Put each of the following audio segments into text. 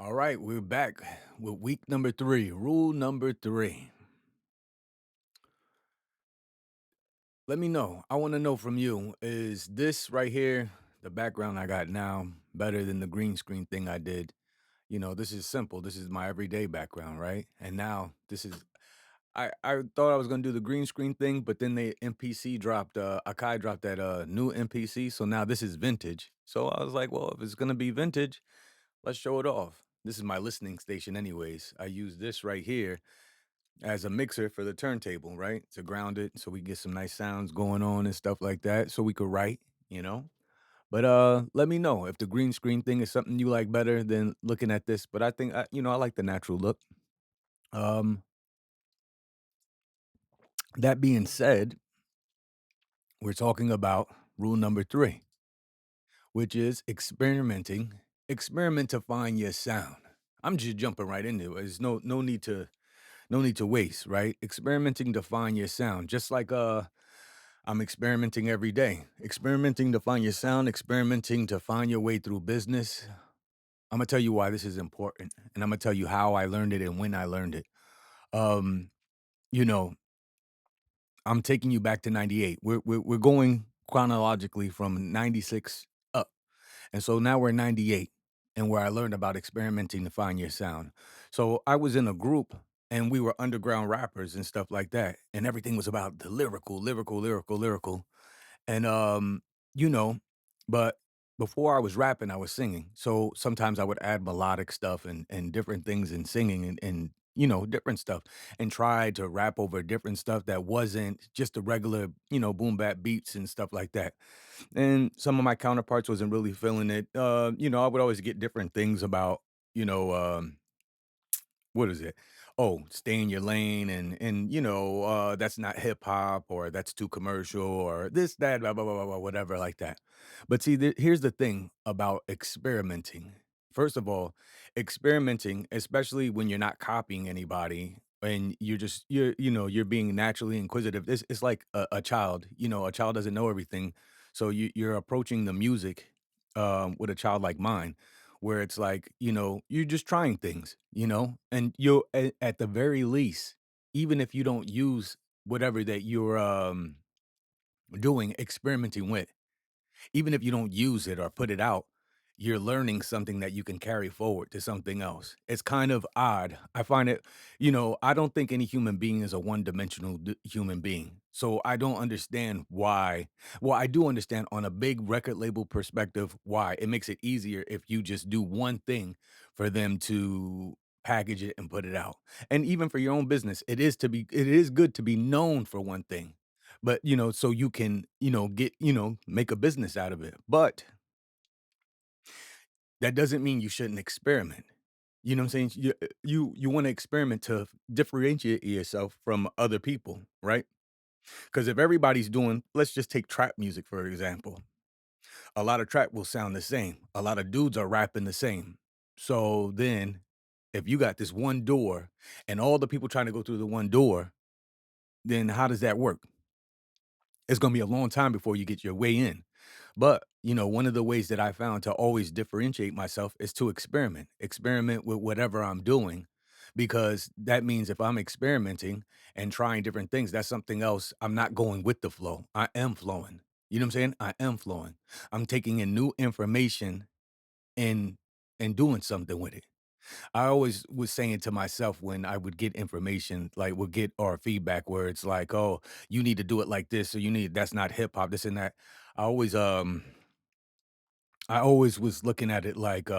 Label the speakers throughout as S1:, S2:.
S1: All right, we're back with week number 3, rule number 3. Let me know. I want to know from you, is this right here, the background I got now, better than the green screen thing I did? This is simple. This is my everyday background, right? And now this is I thought I was gonna do the green screen thing, but then the NPC dropped Akai dropped that new NPC. So now this is vintage. So I was like, well, if it's gonna be vintage, let's show it off. This is my listening station anyways. I use this right here as a mixer for the turntable, right? To ground it so we get some nice sounds going on and stuff like that so we could write, you know? But let me know if the green screen thing is something you like better than looking at this, but I think I like the natural look. Um that being said, we're talking about rule number 3, which is experimenting. Experiment to find your sound. I'm just jumping right into it. There's no need to waste, right? Experimenting to find your sound. Just like I'm experimenting every day. Experimenting to find your sound, experimenting to find your way through business. I'm gonna tell you why this is important, and I'm gonna tell you how I learned it and when I learned it. Um, you know, I'm taking you back to '98. We're going chronologically from '96 up. And so now we're 98 and where I learned about experimenting to find your sound. So I was in a group and we were underground rappers and stuff like that. And everything was about the lyrical. And you know, but before I was rapping, I was singing. So sometimes I would add melodic stuff and different things in singing and different stuff and try to rap over different stuff that wasn't just the regular, boom bap beats and stuff like that. And some of my counterparts wasn't really feeling it. I would always get different things about, you know, um, what is it? Oh, stay in your lane and that's not hip hop or that's too commercial or this, that, blah, blah, blah, blah, blah, whatever like that. But see, here's the thing about experimenting. First of all, experimenting, especially when you're not copying anybody and you're being naturally inquisitive. It's like a child. A child doesn't know everything. So you're approaching the music with a child like mine where it's like, you're just trying things, and you'll at the very least, even if you don't use whatever that you're doing, experimenting with, even if you don't use it or put it out, you're learning something that you can carry forward to something else. It's kind of odd. I find it, I don't think any human being is a one-dimensional human being. So I don't understand why. Well, I do understand on a big record label perspective why it makes it easier if you just do one thing for them to package it and put it out. And even for your own business, it is good to be known for one thing, but so you can get make a business out of it. But that doesn't mean you shouldn't experiment. You know what I'm saying? You want to experiment to differentiate yourself from other people, right? Because if everybody's doing, let's just take trap music for example. A lot of trap will sound the same. A lot of dudes are rapping the same. So then if you got this one door and all the people trying to go through the one door, then how does that work? It's gonna be a long time before you get your way in. But, one of the ways that I found to always differentiate myself is to experiment. Experiment with whatever I'm doing because that means if I'm experimenting and trying different things, that's something else. I'm not going with the flow. I am flowing. You know what I'm saying? I am flowing. I'm taking in new information and doing something with it. I always was saying to myself when I would get information, like would get or feedback where it's like, "Oh, you need to do it like this, or you need that's not hip hop, this and that." I always I always was looking at it like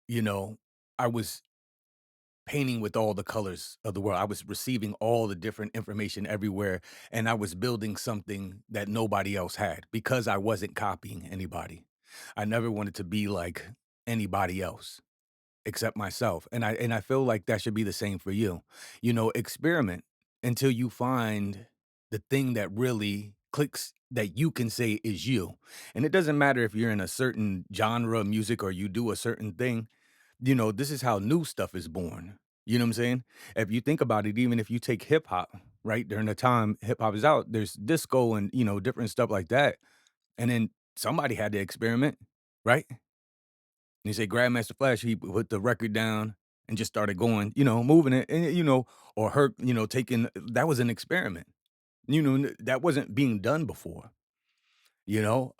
S1: you know, I was painting with all the colors of the world. I was receiving all the different information everywhere and I was building something that nobody else had because I wasn't copying anybody. I never wanted to be like anybody else except myself, and I feel like that should be the same for you. Experiment until you find the thing that really clicks that you can say is you, and it doesn't matter if you're in a certain genre of music or you do a certain thing, this is how new stuff is born. You know what I'm saying? If you think about it, even if you take hip hop, right, during the time hip hop is out, there's disco and, different stuff like that, and then somebody had to experiment, right? And he said Grandmaster Flash, he put the record down and just started going, you know, moving it, and, you know, or her, you know, taking that was an experiment. You know, that wasn't being done before, you know?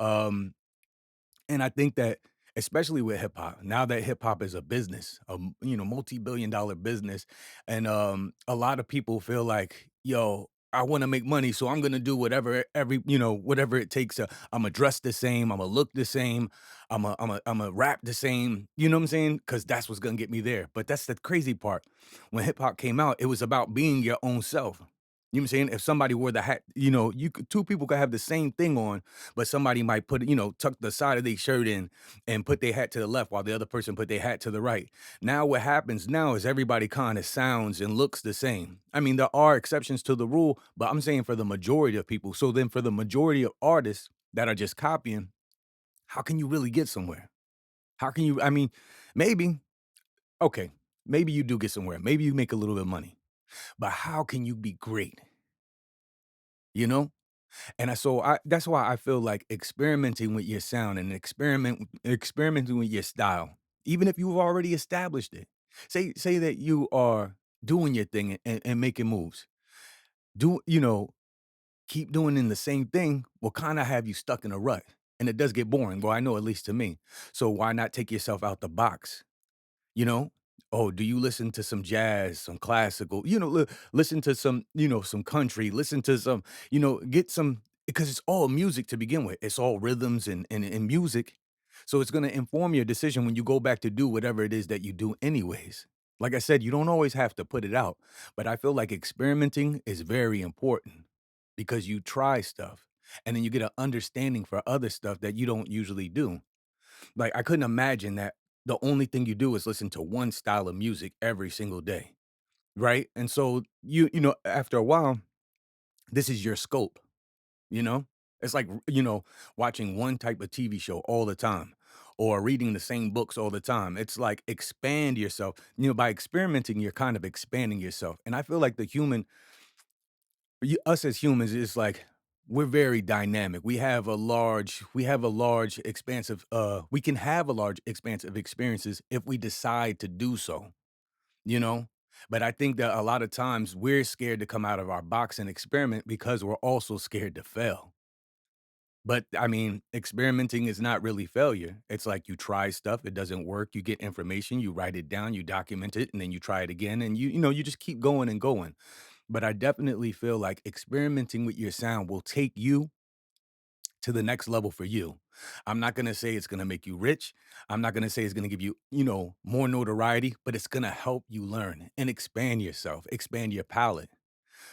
S1: And I think that especially with hip hop, now that hip hop is a business, you know, multi-billion dollar business, and a lot of people feel like, yo, I want to make money, so I'm gonna do whatever you know, whatever it takes. I'm gonna dress the same, I'm gonna look the same, I'm a rap the same. You know what I'm saying? Because that's what's gonna get me there. But that's the crazy part. When hip hop came out, it was about being your own self. You know what I'm saying? If somebody wore the hat, you know, two people could have the same thing on, but somebody might put, you know, tuck the side of their shirt in and put their hat to the left while the other person put their hat to the right. Now, what happens now is everybody kind of sounds and looks the same. I mean, there are exceptions to the rule, but I'm saying for the majority of people. So then, for the majority of artists that are just copying, how can you really get somewhere? How can you? I mean, maybe, okay, maybe you do get somewhere. Maybe you make a little bit of money, but how can you be great? You know? And I that's why I feel like experimenting with your sound and experimenting with your style, even if you've already established it. Say that you are doing your thing and making moves. Do you know, keep doing in the same thing will kind of have you stuck in a rut. And it does get boring. Well, I know at least to me. So why not take yourself out the box? You know? Oh, do you listen to some jazz, some classical? You know, listen to some, you know, some country, listen to some, you know, get some because it's all music to begin with. It's all rhythms and music. So it's gonna inform your decision when you go back to do whatever it is that you do anyways. Like I said, you don't always have to put it out, but I feel like experimenting is very important because you try stuff and then you get an understanding for other stuff that you don't usually do. Like, I couldn't imagine that the only thing you do is listen to one style of music every single day, right? And so you know, after a while, this is your scope, you know? It's like, you know, watching one type of TV show all the time or reading the same books all the time. It's like expand yourself. You know, by experimenting, you're kind of expanding yourself. And I feel like the human us as humans is like we're very dynamic. We have a large expansive we can have a large expansive experiences if we decide to do so, you know? But I think that a lot of times we're scared to come out of our box and experiment because we're also scared to fail. But I mean, experimenting is not really failure. It's like you try stuff, it doesn't work, you get information, you write it down, you document it, and then you try it again and you know, you just keep going and going. But I definitely feel like experimenting with your sound will take you to the next level for you. I'm not gonna say it's gonna make you rich. I'm not gonna say it's gonna give you, you know, more notoriety, but it's gonna help you learn and expand yourself, expand your palette.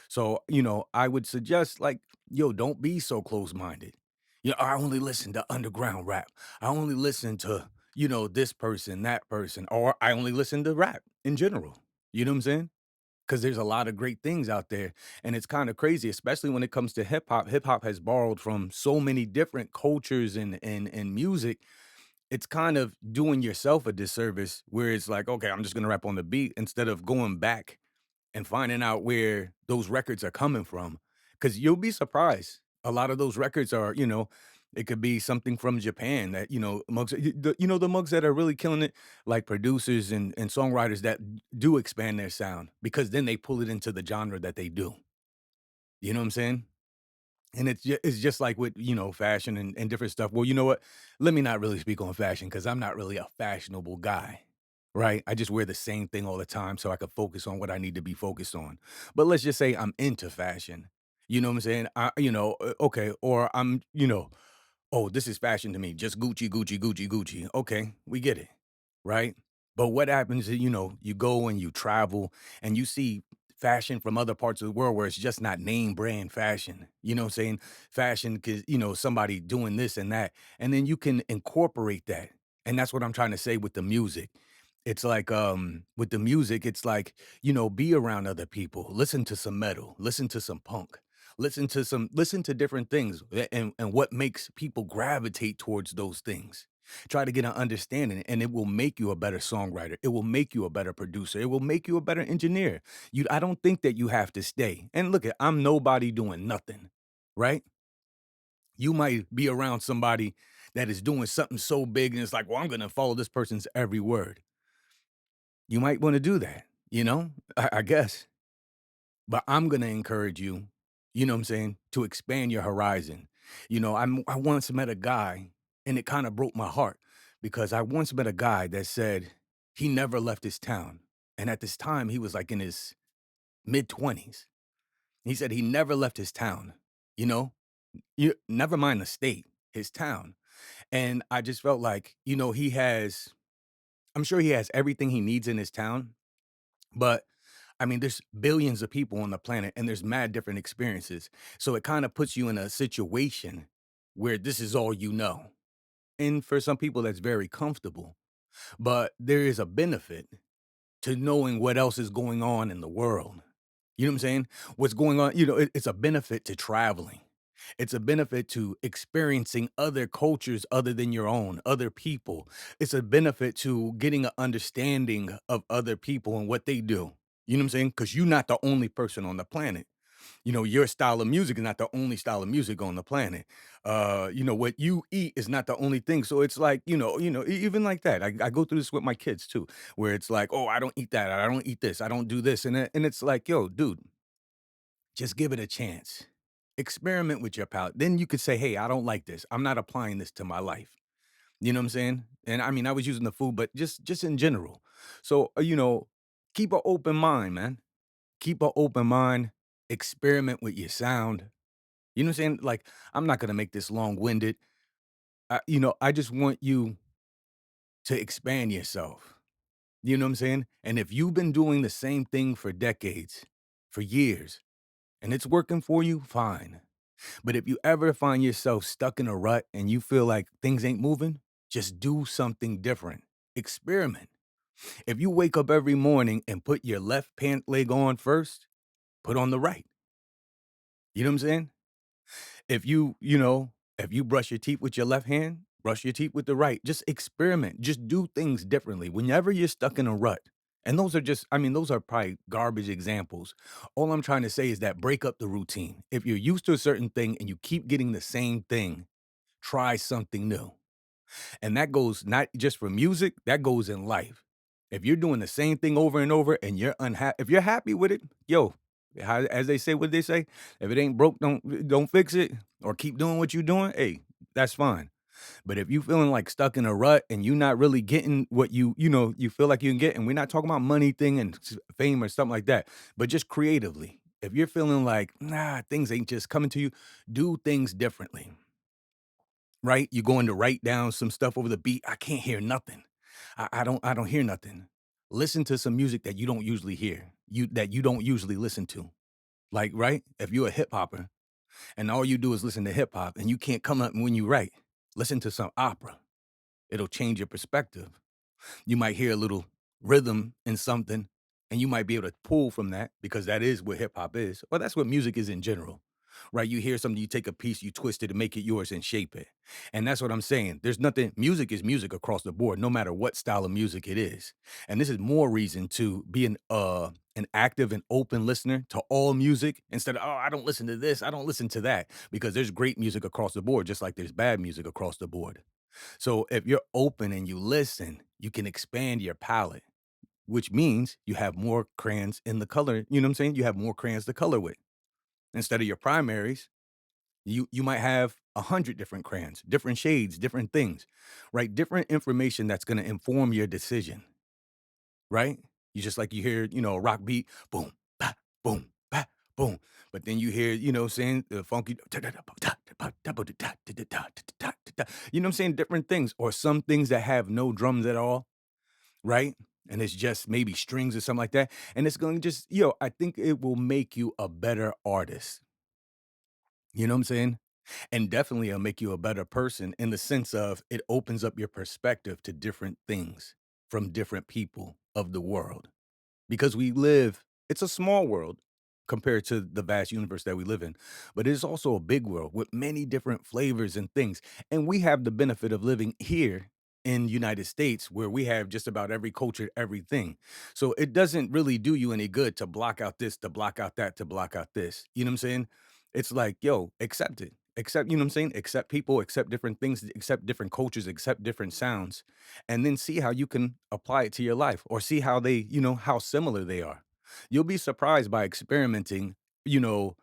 S1: So, you know, I would suggest like, yo, don't be so close-minded. You know, I only listen to underground rap. I only listen to, you know, this person, that person, or I only listen to rap in general. You know what I'm saying? 'Cause there's a lot of great things out there, and it's kinda crazy, especially when it comes to hip hop. Hip hop has borrowed from so many different cultures and music. It's kind of doing yourself a disservice where it's like, "Okay, I'm just gonna rap on the beat," instead of going back and finding out where those records are coming from, because 'cause you'll be surprised. A lot of those records are, you know, it could be something from Japan that, you know, you know, the mugs that are really killing it, like producers and songwriters that do expand their sound because then they pull it into the genre that they do. You know what I'm saying? And it's just like with, you know, fashion and different stuff. Well, you know what? Let me not really speak on fashion because 'cause I'm not really a fashionable guy, right? I just wear the same thing all the time so I can focus on what I need to be focused on. But let's just say I'm into fashion. You know what I'm saying? You know, okay, or I'm, you know, "Oh, this is fashion to me, just Gucci, Gucci, Gucci, Gucci." Okay, we get it, right? But what happens is, you know, you go and you travel and you see fashion from other parts of the world where it's just not name brand fashion. You know what I'm saying? Fashion 'cause, you know, somebody doing this and that, and then you can incorporate that. And that's what I'm trying to say with the music. It's like, with the music, it's like, you know, be around other people, listen to some metal, listen to some punk, listen to different things and what makes people gravitate towards those things. Try to get an understanding and it will make you a better songwriter. It will make you a better producer. It will make you a better engineer. I don't think that you have to stay. And look, I'm nobody doing nothing, right? You might be around somebody that is doing something so big and it's like, well, I'm gonna follow this person's every word. You might want to do that, I guess. But I'm gonna encourage you, you know what I'm saying, to expand your horizon. I once met a guy, and it kind of broke my heart because I once met a guy that said he never left his town. And at this time, he was like in his mid 20s. He said he never left his town, you know, never mind the state, his town. And I just felt like, I'm sure he has everything he needs in his town, but I mean, there's billions of people on the planet and there's mad different experiences. So it kind of puts you in a situation where this is all you know. And for some people, that's very comfortable. But there is a benefit to knowing what else is going on in the world. You know what I'm saying? What's going on, it's a benefit to traveling. It's a benefit to experiencing other cultures other than your own, other people. It's a benefit to getting an understanding of other people and what they do. You know what I'm saying? Because you're not the only person on the planet. Your style of music is not the only style of music on the planet. What you eat is not the only thing. So it's like, even like that. I go through this with my kids too, where it's like, oh, I don't eat that. I don't eat this. I don't do this. And it's like, yo, dude, just give it a chance. Experiment with your palate. Then you could say, hey, I don't like this. I'm not applying this to my life. You know what I'm saying? And I mean, I was using the food, but just in general. So, keep an open mind, man. Keep an open mind. Experiment with your sound. You know what I'm saying? Like, I'm not gonna make this long-winded. I just want you to expand yourself. You know what I'm saying? And if you've been doing the same thing for decades, for years, and it's working for you, fine. But if you ever find yourself stuck in a rut and you feel like things ain't moving, just do something different. Experiment. If you wake up every morning and put your left pant leg on first, put on the right. You know what I'm saying? If you brush your teeth with your left hand, brush your teeth with the right. Just experiment. Just do things differently. Whenever you're stuck in a rut, and those are probably garbage examples. All I'm trying to say is that break up the routine. If you're used to a certain thing and you keep getting the same thing, try something new. And that goes not just for music, that goes in life. If you're doing the same thing over and over and you're unhappy, if you're happy with it, yo, as they say, what they say, if it ain't broke, don't fix it or keep doing what you're doing. Hey, that's fine. But if you feeling like stuck in a rut and you not really getting what you feel like you can get, and we're not talking about money thing and fame or something like that, but just creatively. If you're feeling like, nah, things ain't just coming to you, do things differently. Right? You're going to write down some stuff over the beat. I can't hear nothing. I don't hear nothing. Listen to some music that you don't usually hear. You don't usually listen to. Like, right? If you're a hip hopper and all you do is listen to hip hop and you can't come up when you write, listen to some opera. It'll change your perspective. You might hear a little rhythm in something, and you might be able to pull from that because that is what hip hop is. Well, that's what music is in general, right? You hear something, you take a piece, you twist it and make it yours and shape it. And that's what I'm saying. There's nothing, music is music across the board, no matter what style of music it is. And this is more reason to be an active and open listener to all music instead of, oh, I don't listen to this, I don't listen to that, because there's great music across the board, just like there's bad music across the board. So if you're open and you listen, you can expand your palette, which means you have more crayons in the color. You know what I'm saying? You have more crayons to color with. Instead of your primaries, you might have 100 different crayons, different shades, different things, right? Different information that's going to inform your decision, right? You just like you hear, a rock beat, boom, ba, boom, ba, boom. But then you hear, saying the funky, you know what I'm saying? Different things, or some things that have no drums at all, right? And it's just maybe strings or something like that. And it's going to just, I think it will make you a better artist. You know what I'm saying? And definitely it'll make you a better person in the sense of it opens up your perspective to different things from different people of the world. Because it's a small world compared to the vast universe that we live in, but it is also a big world with many different flavors and things. And we have the benefit of living here in United States where we have just about every culture, everything. So it doesn't really do you any good to block out this, to block out that, to block out this. You know what I'm saying? It's like, yo, accept it. accept, you know what I'm saying? Accept people, accept different things, accept different cultures, accept different sounds, and then see how you can apply it to your life or see how they, how similar they are. You'll be surprised by experimenting, you know,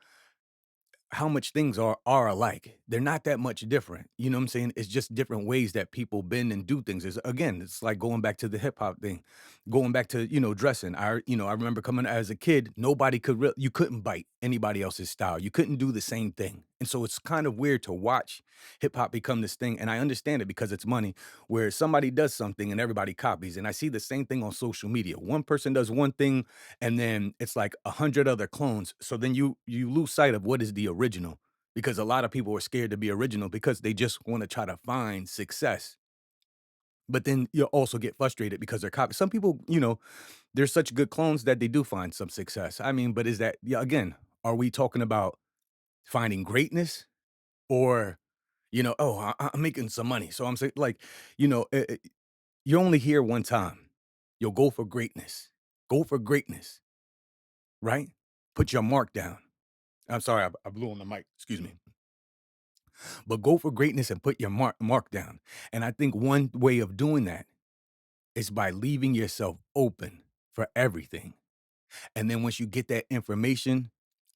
S1: how much things are alike. They're not that much different. You know what I'm saying? It's just different ways that people bend and do things. It's, again, it's like going back to the hip hop thing, going back to, dressing. I remember coming as a kid, nobody could you couldn't bite anybody else's style. You couldn't do the same thing. And so it's kind of weird to watch hip hop become this thing. And I understand it because it's money, where somebody does something and everybody copies. And I see the same thing on social media. One person does one thing and then it's like 100 other clones. So then you lose sight of what is the original, because a lot of people are scared to be original because they just want to try to find success. But then you'll also get frustrated because they're copies. Some people, they're such good clones that they do find some success. I mean, but is that, yeah, again, are we talking about finding greatness, or, oh, I'm making some money. So I'm saying, like, you're only here one time. You'll go for greatness. Go for greatness, right? Put your mark down. I'm sorry, I blew on the mic. Excuse me. But go for greatness and put your mark down. And I think one way of doing that is by leaving yourself open for everything. And then once you get that information,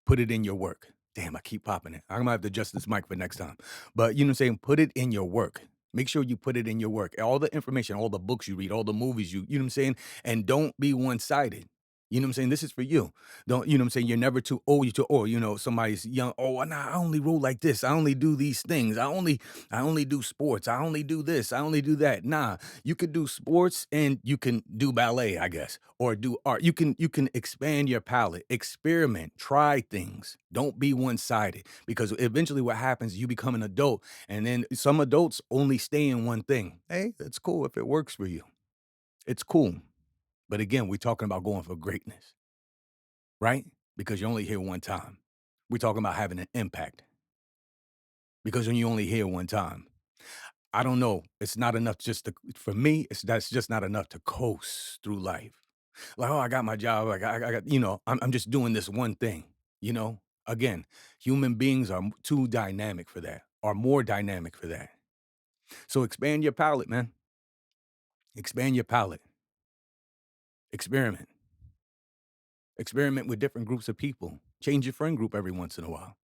S1: put it in your work. Damn, I keep popping it. I'm gonna have to adjust this mic for next time. But you know what I'm saying? Put it in your work. Make sure you put it in your work. All the information, all the books you read, all the movies you know what I'm saying? And don't be one-sided. You know what I'm saying? This is for you. Don't, you know what I'm saying? You're never too old, you're too old. Somebody's young. Oh, nah, I only roll like this. I only do these things. I only do sports. I only do this. I only do that. Nah, you could do sports and you can do ballet, I guess, or do art. You can expand your palette, experiment, try things. Don't be one-sided, because eventually what happens, you become an adult, and then some adults only stay in one thing. Hey, that's cool if it works for you. It's cool. But again, we're talking about going for greatness, right? Because you're only here one time. We're talking about having an impact, because when you only here one time, I don't know. It's not enough just to, for me, that's just not enough to coast through life. Like, oh, I got my job. Like, I got, I'm just doing this one thing, you know? Again, human beings are too dynamic for that, are more dynamic for that. So expand your palette, man. Expand your palette. Experiment. Experiment with different groups of people. Change your friend group every once in a while.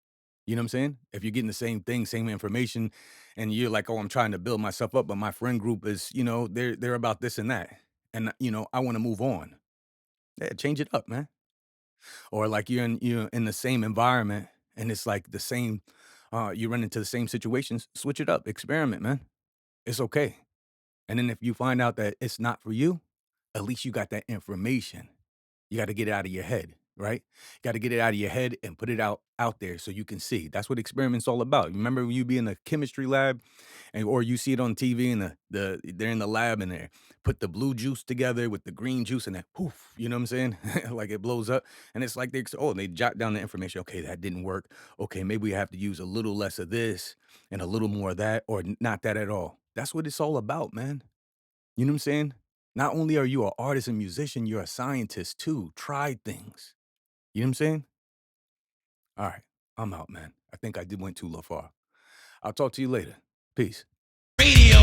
S1: You know what I'm saying? If you're getting the same thing, same information, and you're like, "Oh, I'm trying to build myself up, but my friend group is, they're about this and that, and I want to move on." Yeah, change it up, man. Or like you're in the same environment, and it's like the same. You run into the same situations. Switch it up. Experiment, man. It's okay. And then if you find out that it's not for you, at least you got that information. You gotta get it out of your head, right? You gotta get it out of your head and put it out there so you can see. That's what experiment's all about. Remember when you be in the chemistry lab, and or you see it on TV, and they're in the lab and they put the blue juice together with the green juice, and then poof, you know what I'm saying? Like it blows up. And it's like they jot down the information. Okay, that didn't work. Okay, maybe we have to use a little less of this and a little more of that, or not that at all. That's what it's all about, man. You know what I'm saying? Not only are you an artist and musician, you're a scientist too. Try things. You know what I'm saying? All right, I'm out, man. I think I did went too far. I'll talk to you later. Peace.
S2: Radio.